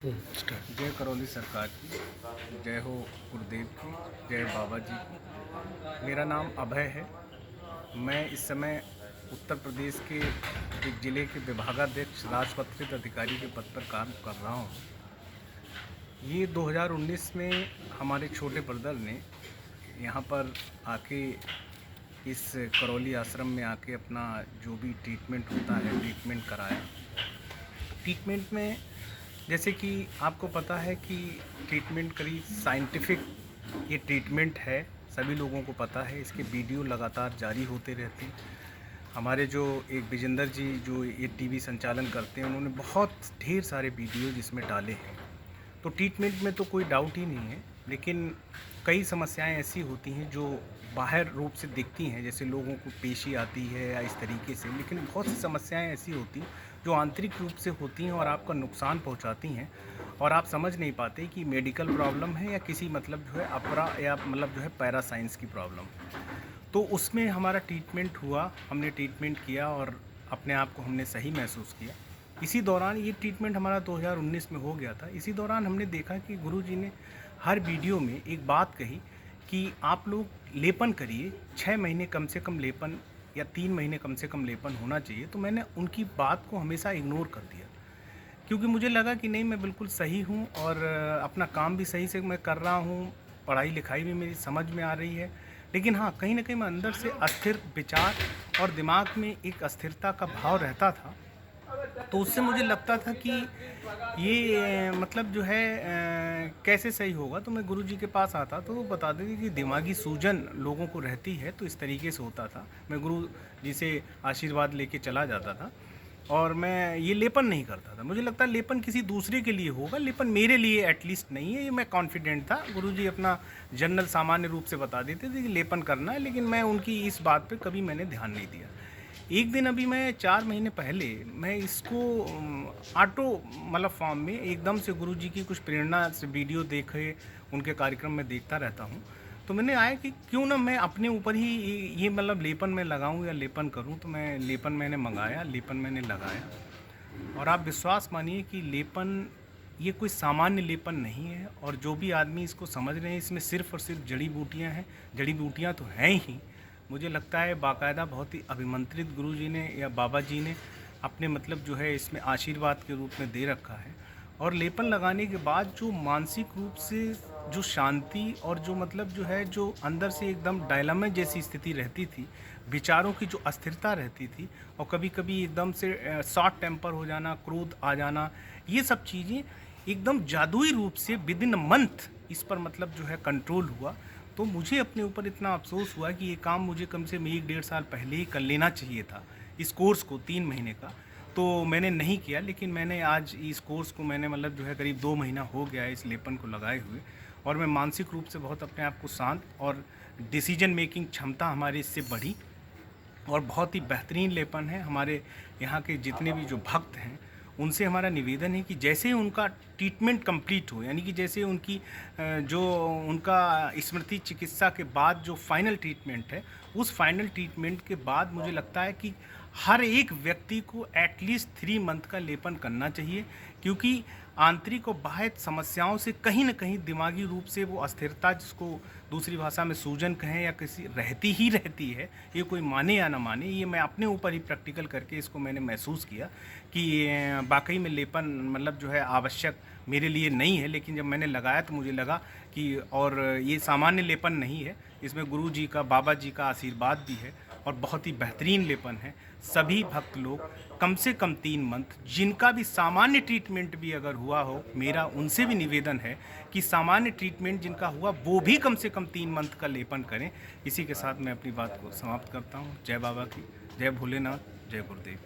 जय करौली सरकार की, जय हो गुरुदेव की, जय बाबा जी की। मेरा नाम अभय है। मैं इस समय उत्तर प्रदेश के एक ज़िले के विभागाध्यक्ष राजपत्रित अधिकारी के पद पर काम कर रहा हूँ। ये 2019 में हमारे छोटे ब्रदर ने यहाँ पर आके इस करौली आश्रम में आके अपना जो भी ट्रीटमेंट होता है ट्रीटमेंट कराया। ट्रीटमेंट में जैसे कि आपको पता है कि ट्रीटमेंट करीब साइंटिफिक ये ट्रीटमेंट है, सभी लोगों को पता है। इसके वीडियो लगातार जारी होते रहते हैं। हमारे जो एक विजेंद्र जी जो ये टीवी संचालन करते हैं, उन्होंने बहुत ढेर सारे वीडियो जिसमें डाले हैं। तो ट्रीटमेंट में तो कोई डाउट ही नहीं है, लेकिन कई समस्याएं ऐसी होती हैं जो बाहर रूप से दिखती हैं, जैसे लोगों को पेशी आती है या इस तरीके से, लेकिन बहुत सी समस्याएं ऐसी होती हैं जो आंतरिक रूप से होती हैं और आपका नुकसान पहुंचाती हैं और आप समझ नहीं पाते कि मेडिकल प्रॉब्लम है या किसी मतलब जो है अपरा या मतलब जो है पैरासाइंस की प्रॉब्लम। तो उसमें हमारा ट्रीटमेंट हुआ, हमने ट्रीटमेंट किया और अपने आप को हमने सही महसूस किया। इसी दौरान ये ट्रीटमेंट हमारा 2019 में हो गया था। इसी दौरान हमने देखा कि गुरुजी ने हर वीडियो में एक बात कही कि आप लोग लेपन करिए, 6 महीने कम से कम लेपन या 3 महीने कम से कम लेपन होना चाहिए। तो मैंने उनकी बात को हमेशा इग्नोर कर दिया, क्योंकि मुझे लगा कि नहीं, मैं बिल्कुल सही हूँ और अपना काम भी सही से मैं कर रहा हूँ, पढ़ाई लिखाई भी मेरी समझ में आ रही है। लेकिन हाँ, कहीं ना कहीं मैं अंदर से अस्थिर विचार और दिमाग में एक अस्थिरता का भाव रहता था। तो उससे मुझे लगता था कि ये मतलब जो है कैसे सही होगा। तो मैं गुरुजी के पास आता तो वो बता देते कि दिमागी सूजन लोगों को रहती है, तो इस तरीके से होता था। मैं गुरु जी से आशीर्वाद लेके चला जाता था और मैं ये लेपन नहीं करता था। मुझे लगता है लेपन किसी दूसरे के लिए होगा, लेपन मेरे लिए एटलीस्ट नहीं है, ये मैं कॉन्फिडेंट था। गुरुजी अपना जनरल सामान्य रूप से बता देते थे कि लेपन करना है, लेकिन मैं उनकी इस बात पे कभी मैंने ध्यान नहीं दिया। एक दिन अभी मैं 4 महीने पहले मैं इसको ऑटो मतलब फॉर्म में एकदम से गुरुजी की कुछ प्रेरणा से वीडियो देखे, उनके कार्यक्रम में देखता रहता हूँ। तो मैंने आया कि क्यों ना मैं अपने ऊपर ही ये मतलब लेपन में लगाऊं या लेपन करूं। तो मैं लेपन मैंने मंगाया, लेपन मैंने लगाया और आप विश्वास मानिए कि लेपन ये कोई सामान्य लेपन नहीं है। और जो भी आदमी इसको समझ रहे हैं, इसमें सिर्फ़ और सिर्फ जड़ी बूटियाँ हैं। जड़ी बूटियाँ तो हैं ही, मुझे लगता है बाकायदा बहुत ही अभिमंत्रित गुरुजी ने या बाबा जी ने अपने मतलब जो है इसमें आशीर्वाद के रूप में दे रखा है। और लेपन लगाने के बाद जो मानसिक रूप से जो शांति और जो मतलब जो है जो अंदर से एकदम डायलमा जैसी स्थिति रहती थी, विचारों की जो अस्थिरता रहती थी और कभी कभी एकदम से शॉर्ट टेम्पर हो जाना, क्रोध आ जाना, ये सब चीज़ें एकदम जादुई रूप से विद इन मंथ इस पर मतलब जो है कंट्रोल हुआ। तो मुझे अपने ऊपर इतना अफसोस हुआ कि ये काम मुझे कम से कम 1-1.5 साल पहले ही कर लेना चाहिए था, इस कोर्स को 3 महीने का। तो मैंने नहीं किया, लेकिन मैंने आज इस कोर्स को मैंने मतलब जो है करीब 2 महीना हो गया है इस लेपन को लगाए हुए। और मैं मानसिक रूप से बहुत अपने आप को शांत और डिसीजन मेकिंग क्षमता हमारी इससे बढ़ी और बहुत ही बेहतरीन लेपन है। हमारे यहाँ के जितने भी जो भक्त हैं उनसे हमारा निवेदन है कि जैसे ही उनका ट्रीटमेंट कंप्लीट हो, यानी कि जैसे उनकी जो उनका स्मृति चिकित्सा के बाद जो फाइनल ट्रीटमेंट है, उस फाइनल ट्रीटमेंट के बाद मुझे लगता है कि हर एक व्यक्ति को एटलीस्ट 3 मंथ का लेपन करना चाहिए, क्योंकि आंतरिक और बाह्य समस्याओं से कहीं ना कहीं दिमागी रूप से वो अस्थिरता, जिसको दूसरी भाषा में सूजन कहें या किसी, रहती है। ये कोई माने या ना माने, ये मैं अपने ऊपर ही प्रैक्टिकल करके इसको मैंने महसूस किया कि वाकई में लेपन मतलब जो है आवश्यक मेरे लिए नहीं है। लेकिन जब मैंने लगाया तो मुझे लगा कि और ये सामान्य लेपन नहीं है, इसमें गुरु जी का, बाबा जी का आशीर्वाद भी है और बहुत ही बेहतरीन लेपन है। सभी भक्त लोग कम से कम 3 मंथ, जिनका भी सामान्य ट्रीटमेंट भी अगर हुआ हो, मेरा उनसे भी निवेदन है कि सामान्य ट्रीटमेंट जिनका हुआ वो भी कम से कम 3 मंथ का लेपन करें। इसी के साथ मैं अपनी बात को समाप्त करता हूँ। जय बाबा की, जय भोलेनाथ, जय गुरुदेव।